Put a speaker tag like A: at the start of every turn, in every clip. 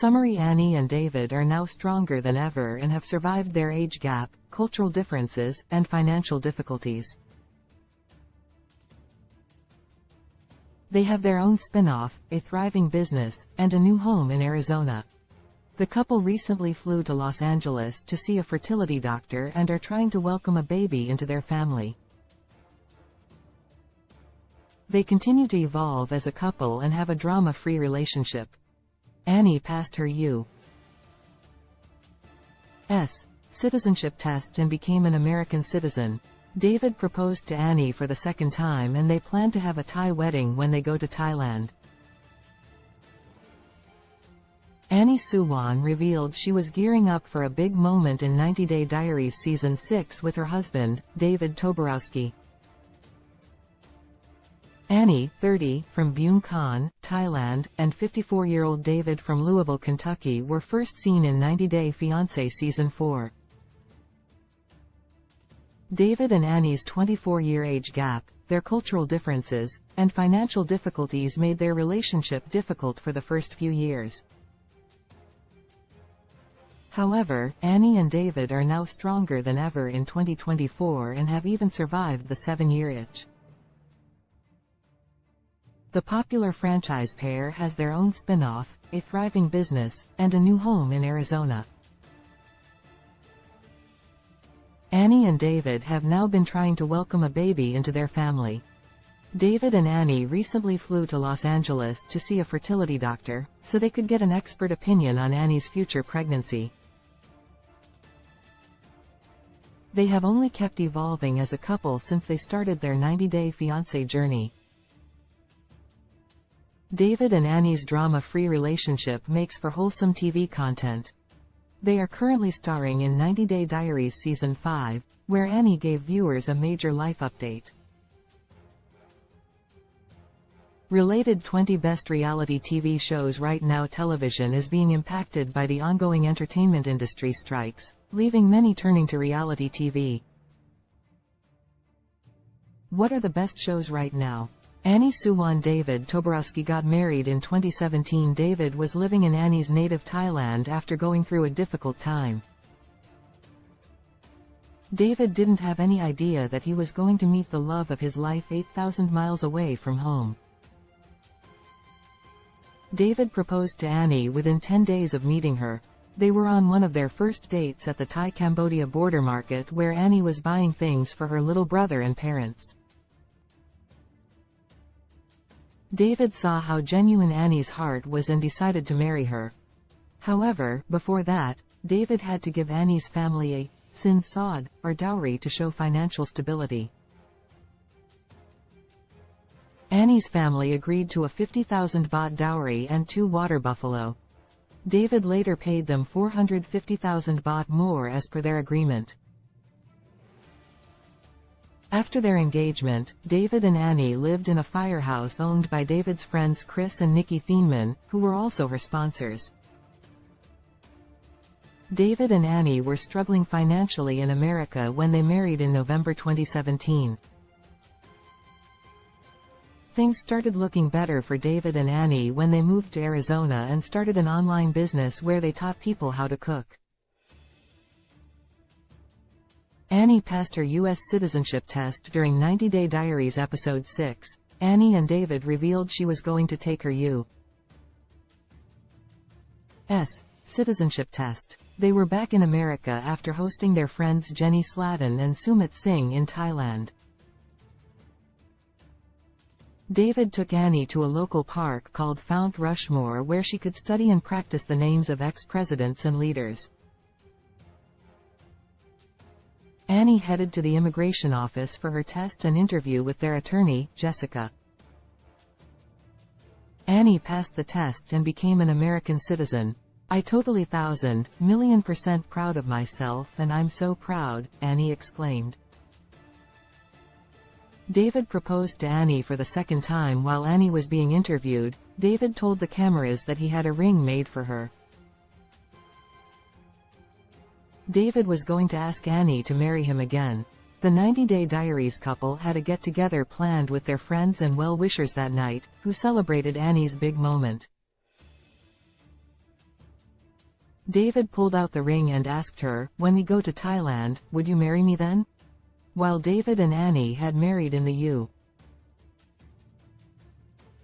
A: Summary: Annie and David are now stronger than ever and have survived their age gap, cultural differences, and financial difficulties. They have their own spin-off, a thriving business, and a new home in Arizona. The couple recently flew to Los Angeles to see a fertility doctor and are trying to welcome a baby into their family. They continue to evolve as a couple and have a drama-free relationship. Annie passed her U.S. citizenship test and became an American citizen. David proposed to Annie for the second time and they plan to have a Thai wedding when they go to Thailand. Annie Suwan revealed she was gearing up for a big moment in 90 Day Diaries Season 6 with her husband, David Toborowsky. Annie, 30, from Bhutan, Thailand, and 54-year-old David from Louisville, Kentucky were first seen in 90 Day Fiancé Season 4. David and Annie's 24-year age gap, their cultural differences, and financial difficulties made their relationship difficult for the first few years. However, Annie and David are now stronger than ever in 2024 and have even survived the 7-year itch. The popular franchise pair has their own spin-off, a thriving business, and a new home in Arizona. Annie and David have now been trying to welcome a baby into their family. David and Annie recently flew to Los Angeles to see a fertility doctor, so they could get an expert opinion on Annie's future pregnancy. They have only kept evolving as a couple since they started their 90-day fiancé journey. David and Annie's drama-free relationship makes for wholesome TV content. They are currently starring in 90 Day Diaries Season 5, where Annie gave viewers a major life update. Related 20 Best Reality TV Shows. Right now television is being impacted by the ongoing entertainment industry strikes, leaving many turning to reality TV. What are the best shows right now? Annie Suwan. David Toborowsky got married in 2017. David was living in Annie's native Thailand after going through a difficult time. David didn't have any idea that he was going to meet the love of his life 8,000 miles away from home. David proposed to Annie within 10 days of meeting her. They were on one of their first dates at the Thai-Cambodia border market where Annie was buying things for her little brother and parents. David saw how genuine Annie's heart was and decided to marry her. However, before that, David had to give Annie's family a sin sod, or dowry, to show financial stability. Annie's family agreed to a 50,000 baht dowry and 2 water buffalo. David later paid them 450,000 baht more as per their agreement. After their engagement, David and Annie lived in a firehouse owned by David's friends Chris and Nikki Thieneman, who were also her sponsors. David and Annie were struggling financially in America when they married in November 2017. Things started looking better for David and Annie when they moved to Arizona and started an online business where they taught people how to cook. Annie passed her U.S. citizenship test during 90 Day Diaries Episode 6. Annie and David revealed she was going to take her U.S. citizenship test. They were back in America after hosting their friends Jenny Sladen and Sumit Singh in Thailand. David took Annie to a local park called Mount Rushmore where she could study and practice the names of ex-presidents and leaders. Annie headed to the immigration office for her test and interview with their attorney, Jessica. Annie passed the test and became an American citizen. "I totally 1,000,000,000% proud of myself and I'm so proud," Annie exclaimed. David proposed to Annie for the second time while Annie was being interviewed. David told the cameras that he had a ring made for her. David was going to ask Annie to marry him again. The 90 Day Diaries couple had a get-together planned with their friends and well-wishers that night, who celebrated Annie's big moment. David pulled out the ring and asked her, "When we go to Thailand, would you marry me then?" While David and Annie had married in the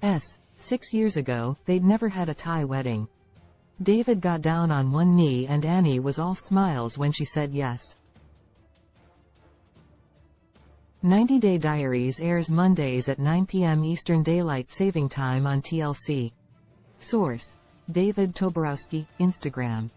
A: U.S. 6 years ago, they'd never had a Thai wedding. David got down on one knee and Annie was all smiles when she said yes. 90 Day Diaries airs Mondays at 9 p.m. Eastern Daylight Saving Time on TLC. Source: David Toborowsky, Instagram.